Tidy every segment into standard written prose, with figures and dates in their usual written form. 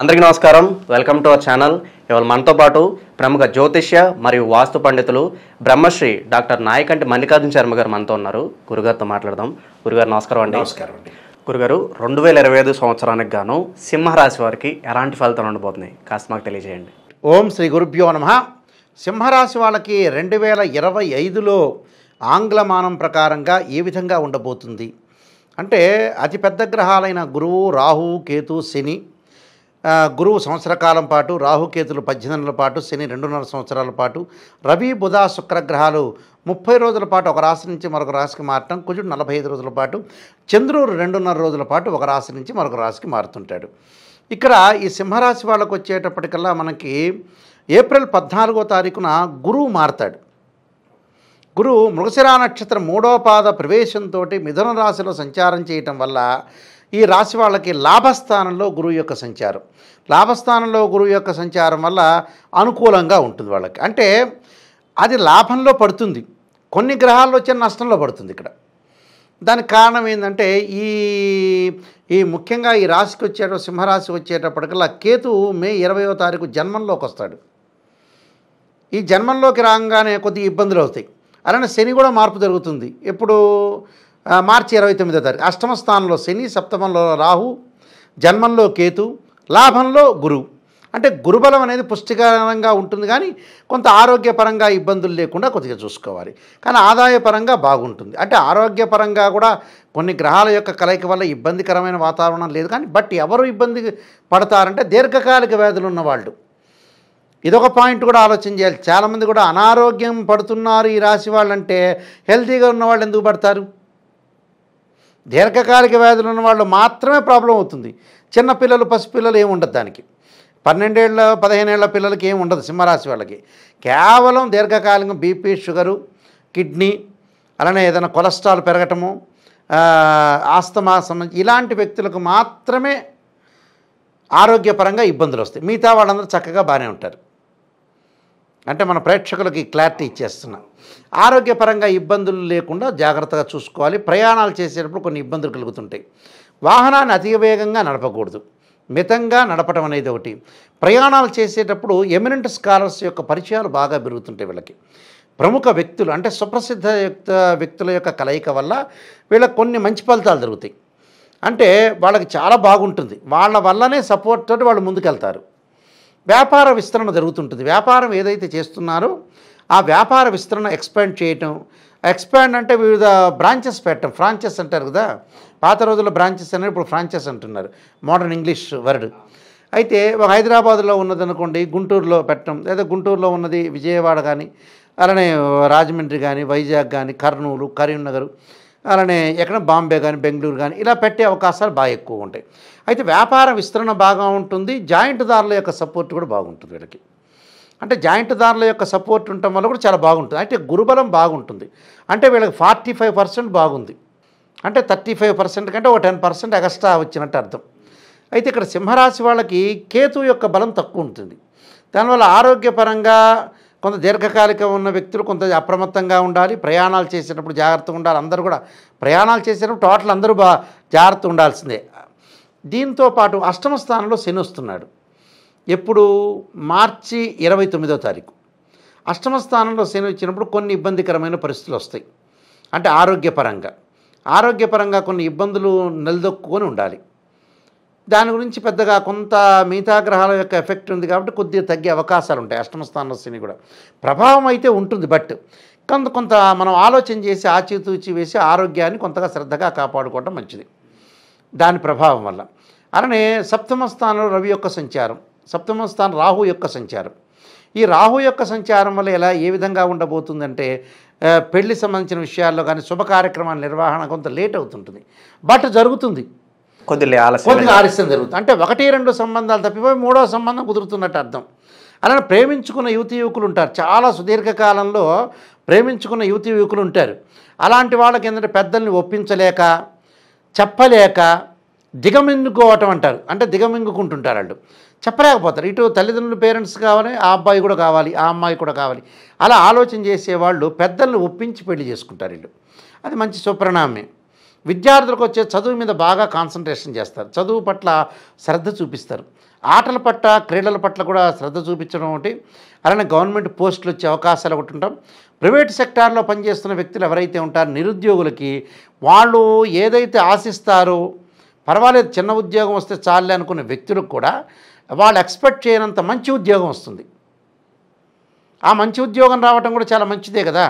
అందరికీ నమస్కారం. Welcome to our channel. ఇవాళ మనతో పాటు ప్రముఖ జ్యోతిష్య మరియు వాస్తు పండితులు బ్రహ్మశ్రీ డాక్టర్ నాయకంటి మల్లికార్జున శర్మ గారు మనతో ఉన్నారు. గురుగారితో మాట్లాడదాం. గురుగారు నమస్కారం అండి. నమస్కారం అండి. గురుగారు, 2025 సంవత్సరానికి గాను సింహరాశి వారికి ఎలాంటి ఫలితాలు ఉండబోతున్నాయి కాస్త మాకు తెలియజేయండి. ఓం శ్రీ గురుభ్యో నమః. సింహరాశి వాళ్ళకి 2025లో ఆంగ్లమానం ప్రకారంగా ఏ విధంగా ఉండబోతుంది అంటే, అతిపెద్ద గ్రహాలైన గురువు, రాహువు, కేతు, శని. గురువు సంవత్సర కాలం పాటు, రాహుకేతులు 18 నెలల పాటు, శని 2.5 సంవత్సరాల పాటు, రవి, బుధ, శుక్ర గ్రహాలు 30 రోజుల పాటు ఒక రాశి నుంచి మరొక రాశికి మారటం, కుజుడు 45 రోజుల పాటు, చంద్రుడు 2.5 రోజుల పాటు ఒక రాశి నుంచి మరొక రాశికి మారుతుంటాడు. ఇక్కడ ఈ సింహరాశి వాళ్ళకు వచ్చేటప్పటికల్లా మనకి ఏప్రిల్ 14వ తారీఖున గురువు మారతాడు. గురువు మృగశిరా నక్షత్రం 3వ పాద ప్రవేశంతో మిథున రాశిలో సంచారం చేయటం వల్ల ఈ రాశి వాళ్ళకి లాభస్థానంలో గురువు యొక్క సంచారం. లాభస్థానంలో గురువు యొక్క సంచారం వల్ల అనుకూలంగా ఉంటుంది వాళ్ళకి. అంటే అది లాభంలో పడుతుంది, కొన్ని గ్రహాల్లో వచ్చే నష్టంలో పడుతుంది. ఇక్కడ దానికి కారణం ఏంటంటే, ఈ ముఖ్యంగా ఈ రాశికి సింహరాశి వచ్చేటప్పటికల్లా కేతు మే 20వ తారీఖు జన్మంలోకి వస్తాడు. ఈ జన్మంలోకి రాగానే కొద్దిగా ఇబ్బందులు అవుతాయి. అలానే శని కూడా మార్పు జరుగుతుంది. ఎప్పుడు మార్చి 29వ తారీఖు అష్టమ స్థానంలో శని, సప్తమంలో రాహు, జన్మంలో కేతు, లాభంలో గురువు. అంటే గురుబలం అనేది పుష్టికరంగా ఉంటుంది, కానీ కొంత ఆరోగ్యపరంగా ఇబ్బందులు లేకుండా కొద్దిగా చూసుకోవాలి. కానీ ఆదాయపరంగా బాగుంటుంది. అంటే ఆరోగ్యపరంగా కూడా కొన్ని గ్రహాల యొక్క కలయిక వల్ల ఇబ్బందికరమైన వాతావరణం లేదు. కానీ ఎవరు ఇబ్బంది పడతారంటే దీర్ఘకాలిక వ్యాధులు ఉన్నవాళ్ళు. ఇదొక పాయింట్ కూడా ఆలోచన చేయాలి. చాలామంది కూడా అనారోగ్యం పడుతున్నారు ఈ రాశి వాళ్ళంటే, హెల్తీగా ఉన్నవాళ్ళు ఎందుకు పడతారు? దీర్ఘకాలిక వ్యాధులు ఉన్న వాళ్ళు మాత్రమే ప్రాబ్లం అవుతుంది. చిన్నపిల్లలు, పసిపిల్లలు ఏమి ఉండదు దానికి. 12 ఏళ్ళ 15 ఏళ్ళ పిల్లలకి ఏమి ఉండదు సింహరాశి వాళ్ళకి. కేవలం దీర్ఘకాలిక బీపీ, షుగరు, కిడ్నీ, అలానే ఏదైనా కొలెస్ట్రాల్ పెరగటము, ఆస్తమా సంబంధించి ఇలాంటి వ్యక్తులకు మాత్రమే ఆరోగ్యపరంగా ఇబ్బందులు వస్తాయి. మిగతా వాళ్ళందరూ చక్కగా బాగానే ఉంటారు. అంటే మన ప్రేక్షకులకి క్లారిటీ ఇచ్చేస్తున్నాం. ఆరోగ్యపరంగా ఇబ్బందులు లేకుండా జాగ్రత్తగా చూసుకోవాలి. ప్రయాణాలు చేసేటప్పుడు కొన్ని ఇబ్బందులు కలుగుతుంటాయి. వాహనాన్ని అతి వేగంగా నడపకూడదు, మితంగా నడపడం అనేది ఒకటి. ప్రయాణాలు చేసేటప్పుడు ఎమినెంట్ స్కాలర్స్ యొక్క పరిచయాలు బాగా పెరుగుతుంటాయి వీళ్ళకి. ప్రముఖ వ్యక్తులు అంటే సుప్రసిద్ధ వ్యక్తుల యొక్క కలయిక వల్ల వీళ్ళకి కొన్ని మంచి ఫలితాలు జరుగుతాయి. అంటే వాళ్ళకి చాలా బాగుంటుంది. వాళ్ళ వల్లనే సపోర్ట్ తోటి వాళ్ళు ముందుకెళ్తారు. వ్యాపార విస్తరణ జరుగుతుంటుంది. వ్యాపారం ఏదైతే చేస్తున్నారో ఆ వ్యాపార విస్తరణ ఎక్స్పాండ్ చేయటం. ఎక్స్పాండ్ అంటే వివిధ బ్రాంచెస్ పెట్టడం. ఫ్రాంచెస్ అంటారు కదా, పాత రోజుల్లో బ్రాంచెస్ అనేది ఇప్పుడు ఫ్రాంచెస్ అంటున్నారు, మోడర్న్ ఇంగ్లీష్ వర్డ్. అయితే హైదరాబాద్లో ఉన్నదనుకోండి గుంటూరులో పెట్టడం, లేదా గుంటూరులో ఉన్నది విజయవాడ కానీ, అలానే రాజమండ్రి కానీ, వైజాగ్ కానీ, కర్నూలు, కరీంనగర్, అలానే ఎక్కడ బాంబే కానీ, బెంగళూరు కానీ ఇలా పెట్టే అవకాశాలు బాగా ఎక్కువ ఉంటాయి. అయితే వ్యాపార విస్తరణ బాగా ఉంటుంది. జాయింట్దారుల యొక్క సపోర్ట్ కూడా బాగుంటుంది వీళ్ళకి. అంటే జాయింట్దారుల యొక్క సపోర్ట్ ఉండటం వల్ల కూడా చాలా బాగుంటుంది. అంటే గురుబలం బాగుంటుంది. అంటే వీళ్ళకి 45% బాగుంది. అంటే 35% కంటే ఒక 10% ఎక్స్ట్రా వచ్చినట్టు అర్థం. అయితే ఇక్కడ సింహరాశి వాళ్ళకి కేతు యొక్క బలం తక్కువ ఉంటుంది. దానివల్ల ఆరోగ్యపరంగా కొంత దీర్ఘకాలిక ఉన్న వ్యక్తులు కొంత అప్రమత్తంగా ఉండాలి. ప్రయాణాలు చేసేటప్పుడు జాగ్రత్తగా ఉండాలి. అందరూ కూడా ప్రయాణాలు చేసేటప్పుడు టోటల్ అందరూ జాగ్రత్త ఉండాల్సిందే. దీంతో పాటు అష్టమ స్థానంలో శని వస్తున్నాడు. ఎప్పుడు? మార్చి 29వ తారీఖు. అష్టమ స్థానంలో శని వచ్చినప్పుడు కొన్ని ఇబ్బందికరమైన పరిస్థితులు వస్తాయి. అంటే ఆరోగ్యపరంగా కొన్ని ఇబ్బందులు నిలదొక్కుని ఉండాలి. దాని గురించి పెద్దగా కొంత మిగతా గ్రహాల యొక్క ఎఫెక్ట్ ఉంది కాబట్టి కొద్దిగా తగ్గే అవకాశాలు ఉంటాయి. అష్టమ స్థానంలో శని కూడా ప్రభావం అయితే ఉంటుంది. బట్ కొంత మనం ఆలోచన చేసి ఆచితూచి వేసి ఆరోగ్యాన్ని కొంతగా శ్రద్ధగా కాపాడుకోవడం మంచిది దాని ప్రభావం వల్ల. అలానే సప్తమ స్థానంలో రవి యొక్క సంచారం, సప్తమ స్థానం రాహు యొక్క సంచారం. ఈ రాహు యొక్క సంచారం వల్ల ఏ విధంగా ఉండబోతుందంటే, పెళ్లి సంబంధించిన విషయాల్లో కానీ శుభ కార్యక్రమాల నిర్వహణ కొంత లేట్ అవుతుంటుంది. బట్ జరుగుతుంది, కొద్దిగా ఆలస్యం జరుగుతుంది. అంటే 1-2 సంబంధాలు తప్పిపోయి 3వ సంబంధం కుదురుతున్నట్టు అర్థం. అలానే ప్రేమించుకున్న యువకులు ఉంటారు. చాలా సుదీర్ఘకాలంలో ప్రేమించుకున్న యువకులు ఉంటారు. అలాంటి వాళ్ళకి ఏంటంటే పెద్దల్ని ఒప్పించలేక, చెప్పలేక దిగమింగుకోవటం అంటారు. అంటే దిగమింగుకుంటుంటారు వాళ్ళు, చెప్పలేకపోతారు. ఇటు తల్లిదండ్రులు, పేరెంట్స్ కావాలి, ఆ అబ్బాయి కూడా కావాలి, ఆ అమ్మాయి కూడా కావాలి. అలా ఆలోచన చేసేవాళ్ళు పెద్దల్ని ఒప్పించి పెళ్లి చేసుకుంటారు వీళ్ళు. అది మంచి సుపరిణామమే. విద్యార్థులకు వచ్చే చదువు మీద బాగా కాన్సన్ట్రేషన్ చేస్తారు, చదువు పట్ల శ్రద్ధ చూపిస్తారు, ఆటల పట్ల క్రీడల పట్ల కూడా శ్రద్ధ చూపించడం ఒకటి, అలానే గవర్నమెంట్ పోస్టులు వచ్చే అవకాశాలు ఒకటి ఉంటాం. ప్రైవేట్ సెక్టార్లో పనిచేస్తున్న వ్యక్తులు ఎవరైతే ఉంటారో నిరుద్యోగులకి వాళ్ళు ఏదైతే ఆశిస్తారో పర్వాలేదు చిన్న ఉద్యోగం వస్తే చాలే అనుకునే వ్యక్తులకు కూడా వాళ్ళు ఎక్స్పెక్ట్ చేయనంత మంచి ఉద్యోగం వస్తుంది. ఆ మంచి ఉద్యోగం రావటం కూడా చాలా మంచిదే కదా.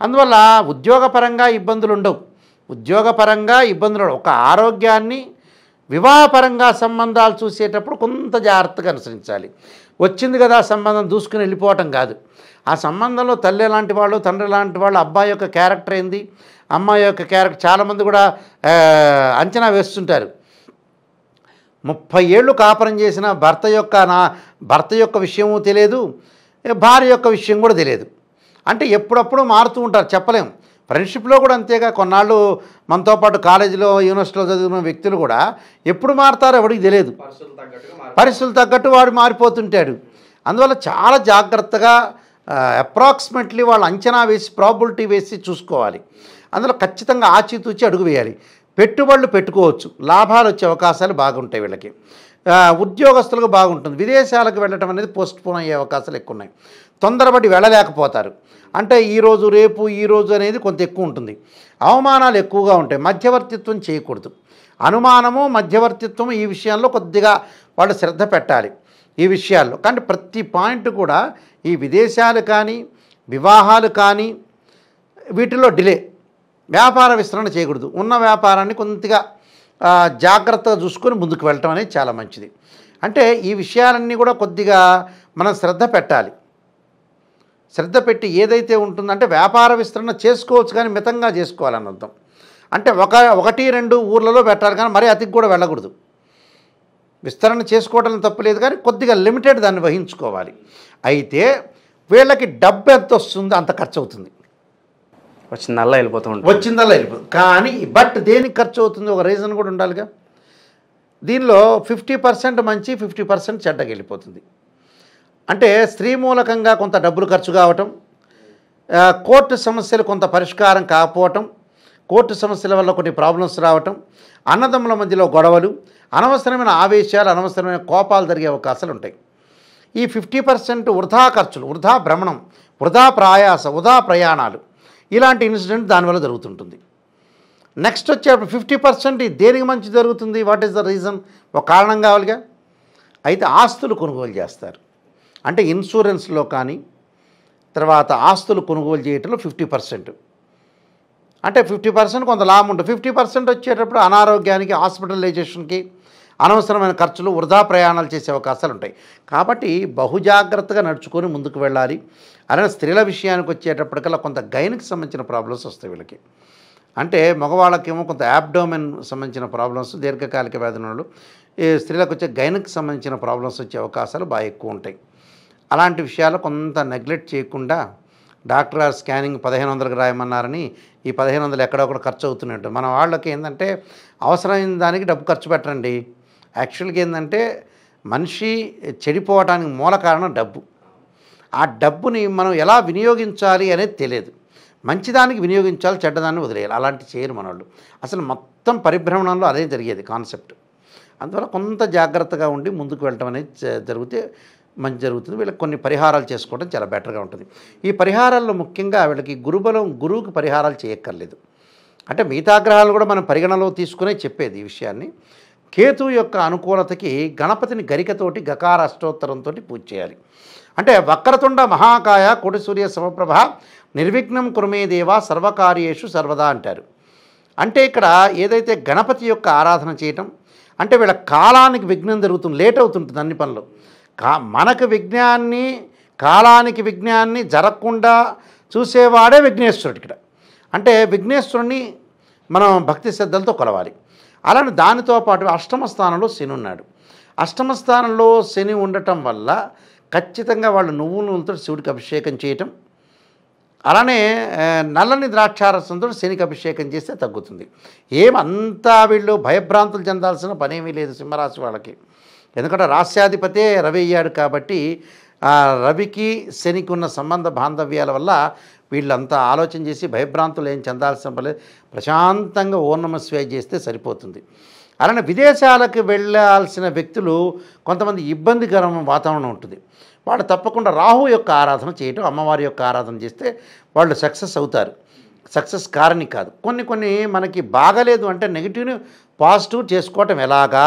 అందువల్ల ఉద్యోగపరంగా ఇబ్బందులు ఉండవు, ఉద్యోగపరంగా ఇబ్బందులు ఉండవు. ఒక ఆరోగ్యాన్ని వివాహపరంగా సంబంధాలు చూసేటప్పుడు కొంత జాగ్రత్తగా అనుసరించాలి. వచ్చింది కదా సంబంధం దూసుకుని వెళ్ళిపోవటం కాదు. ఆ సంబంధంలో తల్లి లాంటి వాళ్ళు తండ్రి లాంటి వాళ్ళు, అబ్బాయి యొక్క క్యారెక్టర్ ఏంది, అమ్మాయి యొక్క క్యారెక్టర్ చాలామంది కూడా అంచనా వేస్తుంటారు. 30 ఏళ్ళు కాపురం చేసిన భర్త యొక్క విషయము తెలియదు, భార్య యొక్క విషయం కూడా తెలియదు. అంటే ఎప్పుడప్పుడు మారుతూ ఉంటారు, చెప్పలేము. ఫ్రెండ్షిప్లో కూడా అంతేగా. కొన్నాళ్ళు మనతో పాటు కాలేజీలో యూనివర్సిటీలో చదివిన వ్యక్తులు కూడా ఎప్పుడు మారుతారో ఎవరికి తెలియదు, పరిస్థితులు తగ్గట్టు వాడు మారిపోతుంటాడు. అందువల్ల చాలా జాగ్రత్తగా అప్రాక్సిమేట్లీ వాళ్ళు అంచనా వేసి ప్రాబిలిటీ వేసి చూసుకోవాలి. అందులో ఖచ్చితంగా ఆచితూచి అడుగు వేయాలి. పెట్టుబడులు పెట్టుకోవచ్చు, లాభాలు వచ్చే అవకాశాలు బాగుంటాయి వీళ్ళకి. ఉద్యోగస్తులకు బాగుంటుంది. విదేశాలకు వెళ్ళటం అనేది పోస్ట్పోన్ అయ్యే అవకాశాలు ఎక్కువ ఉన్నాయి. తొందరపడి వెళ్ళలేకపోతారు. అంటే ఈరోజు రేపు ఈరోజు అనేది కొంత ఎక్కువ ఉంటుంది. అవమానాలు ఎక్కువగా ఉంటాయి. మధ్యవర్తిత్వం చేయకూడదు. అనుమానము మధ్యవర్తిత్వం ఈ విషయాల్లో కొద్దిగా వాళ్ళు శ్రద్ధ పెట్టాలి ఈ విషయాల్లో. కానీ ప్రతి పాయింట్ కూడా ఈ విదేశాలు కానీ వివాహాలు కానీ వీటిలో డిలే, వ్యాపార విస్తరణ చేయకూడదు. ఉన్న వ్యాపారాన్ని కొద్దిగా జాగ్రత్తగా చూసుకొని ముందుకు వెళ్ళటం అనేది చాలా మంచిది. అంటే ఈ విషయాలన్నీ కూడా కొద్దిగా మనం శ్రద్ధ పెట్టాలి. శ్రద్ధ పెట్టి ఏదైతే ఉంటుందంటే వ్యాపార విస్తరణ చేసుకోవచ్చు, కానీ మితంగా చేసుకోవాలని అర్థం. అంటే 1-2 ఊర్లలో పెట్టాలి, కానీ మరీ అతికి కూడా వెళ్ళకూడదు. విస్తరణ చేసుకోవడం తప్పులేదు, కానీ కొద్దిగా లిమిటెడ్ దాన్ని వహించుకోవాలి. అయితే వీళ్ళకి డబ్బు ఎంత వస్తుందో అంత ఖర్చు అవుతుంది. వచ్చిందల్లా వెళ్ళిపోతుంది. కానీ బట్ దేనికి ఖర్చు అవుతుంది ఒక రీజన్ కూడా ఉండాలిగా. దీనిలో 50% మంచి 50% చెడ్డకి వెళ్ళిపోతుంది. అంటే స్త్రీ మూలకంగా కొంత డబ్బులు ఖర్చు కావటం, కోర్టు సమస్యలు కొంత పరిష్కారం కాకపోవటం, కోర్టు సమస్యల వల్ల కొన్ని ప్రాబ్లమ్స్ రావటం, అన్నదమ్ముల మధ్యలో గొడవలు, అనవసరమైన ఆవేశాలు, అనవసరమైన కోపాలు జరిగే అవకాశాలు ఉంటాయి. ఈ 50% వృధా ఖర్చులు, వృధా భ్రమణం, వృధా ప్రయాస, వృధా ప్రయాణాలు, ఇలాంటి ఇన్సిడెంట్ దానివల్ల జరుగుతుంటుంది. నెక్స్ట్ వచ్చేప్పుడు 50% దేనికి మంచి జరుగుతుంది, వాట్ ఈస్ ద రీజన్, ఒక కారణం కావాలిగా. అయితే ఆస్తులు కొనుగోలు చేస్తారు. అంటే ఇన్సూరెన్స్లో కానీ తర్వాత ఆస్తులు కొనుగోలు చేయటంలో 50%, అంటే 50% కొంత లాభం ఉంటుంది. 50% వచ్చేటప్పుడు అనారోగ్యానికి, హాస్పిటలైజేషన్కి, అనవసరమైన ఖర్చులు, వృధా ప్రయాణాలు చేసే అవకాశాలు ఉంటాయి. కాబట్టి బహుజాగ్రత్తగా నడుచుకొని ముందుకు వెళ్ళాలి. అలానే స్త్రీల విషయానికి వచ్చేటప్పటికల్లా కొంత గైన్కి సంబంధించిన ప్రాబ్లమ్స్ వస్తాయి వీళ్ళకి. అంటే మగవాళ్ళకేమో కొంత యాబ్డోమెన్ సంబంధించిన ప్రాబ్లమ్స్, దీర్ఘకాలిక వ్యాధులు, ఈ స్త్రీలకు వచ్చే గైన్కి సంబంధించిన ప్రాబ్లమ్స్ వచ్చే అవకాశాలు బాగా ఎక్కువ ఉంటాయి. అలాంటి విషయాలు కొంత నెగ్లెక్ట్ చేయకుండా, డాక్టర్ గారు స్కానింగ్ 1500కి రాయమన్నారని ఈ 1500 ఎక్కడొక్కడ ఖర్చు అవుతున్నట్టు. మన వాళ్ళకి ఏంటంటే అవసరమైన దానికి డబ్బు ఖర్చు పెట్టరండి. యాక్చువల్గా ఏంటంటే మనిషి చెడిపోవటానికి మూల కారణం డబ్బు. ఆ డబ్బుని మనం ఎలా వినియోగించాలి అనేది తెలియదు. మంచిదానికి వినియోగించాలి, చెడ్డదాన్ని వదిలేయాలి. అలాంటి చేయరు మనోళ్ళు. అసలు మొత్తం పరిభ్రమణంలో అదే జరిగేది కాన్సెప్ట్. అందువల్ల కొంత జాగ్రత్తగా ఉండి ముందుకు వెళ్ళటం అనేది జరిగితే మంచి జరుగుతుంది. వీళ్ళకి కొన్ని పరిహారాలు చేసుకోవడం చాలా బెటర్గా ఉంటుంది. ఈ పరిహారాల్లో ముఖ్యంగా వీళ్ళకి గురువుకి పరిహారాలు చేయక్కర్లేదు. అంటే మిగతా గ్రహాలు కూడా మనం పరిగణలో తీసుకునే చెప్పేది ఈ విషయాన్ని. కేతు యొక్క అనుకూలతకి గణపతిని గరికతోటి గకార అష్టోత్తరంతో పూజ చేయాలి. అంటే వక్రతుండ మహాకాయ కోటి సూర్య సమప్రభ నిర్విఘ్నం కురుమే దేవ సర్వకార్యేషు సర్వదా అంటారు. అంటే ఇక్కడ ఏదైతే గణపతి యొక్క ఆరాధన చేయటం అంటే వీళ్ళ కాలానికి విఘ్నం జరుగుతుంది, లేట్ అవుతుంటుంది అన్ని పనులు. మనకు కాలానికి విఘ్నాన్ని జరగకుండా చూసేవాడే విఘ్నేశ్వరుడు. ఇక్కడ అంటే విఘ్నేశ్వరుని మనం భక్తి శ్రద్ధలతో కొలవాలి. అలానే దానితో పాటు అష్టమ స్థానంలో శని ఉన్నాడు. అష్టమ స్థానంలో శని ఉండటం వల్ల ఖచ్చితంగా వాళ్ళు నువ్వులతో శివుడికి అభిషేకం చేయటం, అలానే నల్లని ద్రాక్షారసంతో శనికి అభిషేకం చేస్తే తగ్గుతుంది. ఏమంతా వీళ్ళు భయభ్రాంతులు చెందాల్సిన పనేమీ లేదు సింహరాశి వాళ్ళకి. ఎందుకంటే రాస్యాధిపతే రవి అయ్యాడు కాబట్టి ఆ రవికి శనికి ఉన్న సంబంధ బాంధవ్యాల వల్ల వీళ్ళంతా ఆలోచన చేసి భయభ్రాంతులు ఏం చెందాల్సిన పర్లేదు, ప్రశాంతంగా ఓం నమః శివాయ చేస్తే సరిపోతుంది. అలానే విదేశాలకు వెళ్ళాల్సిన వ్యక్తులు కొంతమంది ఇబ్బందికరమైన వాతావరణం ఉంటుంది, వాళ్ళు తప్పకుండా రాహు యొక్క ఆరాధన చేయటం, అమ్మవారి యొక్క ఆరాధన చేస్తే వాళ్ళు సక్సెస్ అవుతారు. సక్సెస్ కారని కాదు, కొన్ని మనకి బాగలేదు అంటే నెగిటివ్ని పాజిటివ్ చేసుకోవటం ఎలాగా,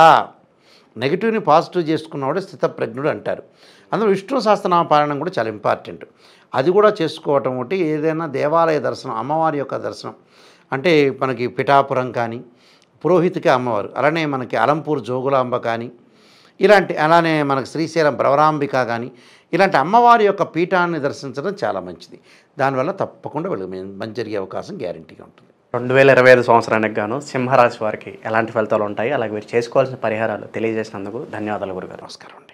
నెగిటివ్ని పాజిటివ్ చేసుకున్నవాడు స్థితప్రజ్ఞుడు అంటారు. అందులో విష్ణు సహస్రనామ పారాయణం కూడా చాలా ఇంపార్టెంట్, అది కూడా చేసుకోవటం ఒకటి. ఏదైనా దేవాలయ దర్శనం, అమ్మవారి యొక్క దర్శనం అంటే మనకి పిఠాపురం కానీ పురోహితికి అమ్మవారు, అలానే మనకి అలంపూర్ జోగులాంబ కానీ ఇలాంటి, అలానే మనకు శ్రీశైలం భ్రవరాంబిక కానీ ఇలాంటి అమ్మవారి యొక్క పీఠాన్ని దర్శించడం చాలా మంచిది. దానివల్ల తప్పకుండా వీళ్ళకి మంచి జరిగే అవకాశం గ్యారంటీగా ఉంటుంది. 2025 సంవత్సరానికి గాను సింహరాశి వారికి ఎలాంటి ఫలితాలు ఉంటాయి, అలాగే మీరు చేసుకోవాల్సిన పరిహారాలు తెలియజేసినందుకు ధన్యవాదాలు గురుగారు. నమస్కారం.